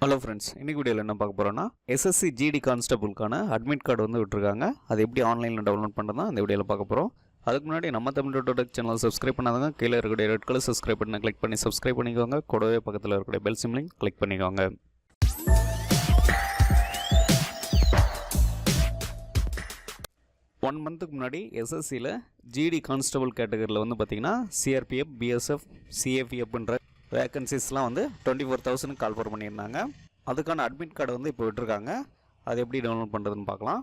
Hello friends, இன்றைக்கி வீடியோவில் என்ன பார்க்க போகிறோன்னா SSC GD கான்ஸ்டபிள்கான அட்மிட் கார்டு வந்து விட்டுருக்காங்க. அது எப்படி ஆன்லைனில் டவுன்லோட் பண்ணுறது தான் இந்த வீடியோவில் பார்க்க போகிறோம். அதுக்கு முன்னாடி நம்ம தமிழ் சேனல் சப்ஸ்கிரைப் பண்ணாதவங்க கீழே இருக்கக்கூடிய ரெட் கலர் சப்ஸ்கிரைப் பண்ண கிளிக் பண்ணி சப்ஸ்கிரைப் பண்ணிக்கோங்க. கூடவே பக்கத்தில் இருக்கக்கூடிய பெல் சிம்லையும் கிளிக் பண்ணிக்கோங்க. ஒன் மந்த்துக்கு முன்னாடி SSCயில் GD கான்ஸ்டபிள் கேட்டகரியில் வந்து பார்த்திங்கன்னா CRPF, BSF, CAPFன்ற வேக்கன்சிஸ்லாம் வந்து 24,000 கால் ஃபர் பண்ணியிருந்தாங்க. அதுக்கான அட்மிட் கார்டு வந்து இப்போ விட்டுருக்காங்க. அது எப்படி டவுன்லோட் பண்ணுறதுன்னு பார்க்கலாம்.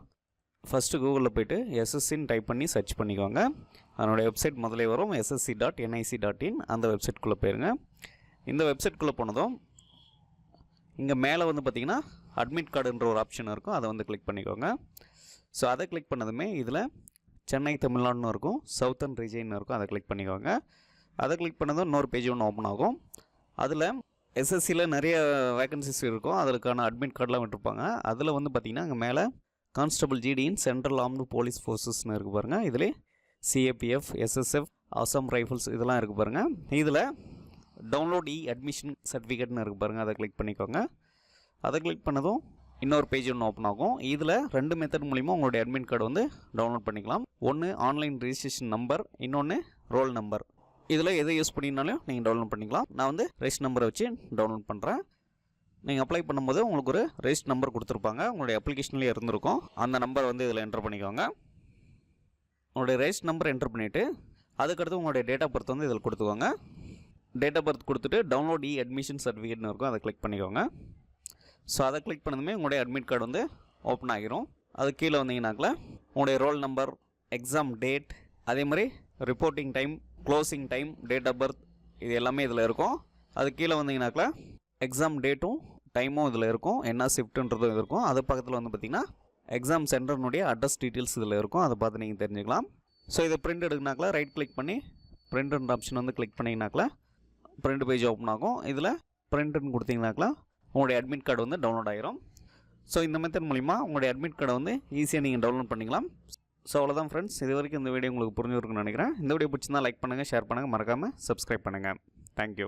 ஃபஸ்ட்டு கூகுளில் போய்ட்டு SSCன்னு டைப் பண்ணி சர்ச் பண்ணிக்கோங்க. அதனுடைய வெப்சைட் முதலே வரும் ssc.nic.in. அந்த வெப்சைட்குள்ளே போயிருங்க. இந்த வெப்சைட்குள்ளே போனதும் இங்கே மேலே வந்து பார்த்திங்கன்னா அட்மிட் கார்டுன்ற ஒரு ஆப்ஷன் இருக்கும். அதை வந்து கிளிக் பண்ணிக்கோங்க. ஸோ அதை கிளிக் பண்ணதுமே இதில் சென்னை தமிழ்நாடுன்னு இருக்கும், சவுத்தர்ன் ரீஜியன் இருக்கும். அதை கிளிக் பண்ணிக்கோங்க. அதை கிளிக் பண்ணதும் இன்னொரு பேஜ் ஒன்று ஓப்பன் ஆகும். அதில் SSCயில் நிறைய வேக்கன்சிஸ் இருக்கும். அதுக்கான அட்மிட் கார்டெலாம் விட்டுருப்பாங்க. அதில் வந்து பார்த்திங்கன்னா அங்கே மேலே கான்ஸ்டபிள் GDயின் சென்ட்ரல் ஆர்ம்டு போலீஸ் ஃபோர்ஸஸ்னு இருக்குது பாருங்கள். இதில் CAPF, SSF, அசாம் ரைஃபிள்ஸ் இதெல்லாம் இருக்குது பாருங்கள். இதில் டவுன்லோட் அட்மிஷன் சர்டிஃபிகேட்னு இருக்குது பாருங்கள். அதை கிளிக் பண்ணிக்கோங்க. அதை கிளிக் பண்ணதும் இன்னொரு பேஜ் ஒன்று ஓப்பன் ஆகும். இதில் 2 மெத்தட் மூலிமா உங்களுடைய அட்மிட் கார்டு வந்து டவுன்லோட் பண்ணிக்கலாம். ஒன்று ஆன்லைன் ரெஜிஸ்ட்ரேஷன் நம்பர், இன்னொன்று ரோல் நம்பர். இதில் எதை யூஸ் பண்ணினாலும் நீங்கள் டவுன்லோட் பண்ணிக்கலாம். நான் வந்து ரெஜிஸ்டர் நம்பரை வச்சு டவுன்லோட் பண்ணுறேன். நீங்கள் அப்ளை பண்ணும்போது உங்களுக்கு ஒரு ரெஜிஸ்டர் நம்பர் கொடுத்துருப்பாங்க. உங்களுடைய அப்ளிகேஷன்லேயே இருந்திருக்கும். அந்த நம்பர் வந்து இதில் என்டர் பண்ணிக்கோங்க. உங்களுடைய ரெஜிஸ்டர் நம்பர் என்டர் பண்ணிவிட்டு அதுக்கடுத்து உங்களுடைய டேட் ஆஃப் பர்த் வந்து இதில் கொடுத்துக்கோங்க. டேட் ஆஃப் பர்த் கொடுத்துட்டு டவுன்லோட் அட்மிஷன் சர்டிஃபிகேட்னு இருக்கும். அதை கிளிக் பண்ணிக்கோங்க. ஸோ அதை கிளிக் பண்ணதுமே உங்களுடைய அட்மிட் கார்டு வந்து ஓப்பன் ஆகிரும். அது கீழே வந்தீங்கன்னாக்கில் உங்களுடைய ரோல் நம்பர், எக்ஸாம் டேட், அதே மாதிரி reporting time, closing time, date of birth இது எல்லாமே இதில் இருக்கும். அது கீழே வந்தீங்கன்னாக்கில் எக்ஸாம் டேட்டும் டைமும் இதில் இருக்கும். என்ன ஷிஃப்ட்டுன்றதும் இது இருக்கும். அது பக்கத்தில் வந்து பார்த்திங்கன்னா எக்ஸாம் சென்டர்னுடைய அட்ரஸ் டீட்டெயில்ஸ் இதில் இருக்கும். அதை பார்த்து நீங்கள் தெரிஞ்சுக்கலாம். ஸோ இதை பிரிண்ட் எடுக்குனாக்கில் ரைட் கிளிக் பண்ணி பிரிண்ட்ன்ற ஆப்ஷன் வந்து கிளிக் பண்ணிங்கனாக்கில் பிரிண்ட் பேஜ் ஓப்பன் ஆகும். இதில் பிரிண்ட்னு கொடுத்தீங்கனாக்கில் உங்களுடைய அட்மிட் கார்டு வந்து டவுன்லோட் ஆகிரும். ஸோ இந்த மெத்தட் மூலிமா உங்களுடைய அட்மிட் கார்டை வந்து ஈஸியாக நீங்கள் டவுன்லோட் பண்ணிக்கலாம். ஸோ அவ்வளோதான் ஃப்ரெண்ட்ஸ். இது வரைக்கும் இந்த வீடியோ உங்களுக்கு புரிஞ்சுருக்குன்னு நினைக்கிறேன். இந்த வீடியோ பிடிச்சிருந்தா லைக் பண்ணுங்கள், ஷேர் பண்ணுங்கள், மறக்காமல் சப்ஸ்கிரைப் பண்ணுங்கள். தேங்க்யூ.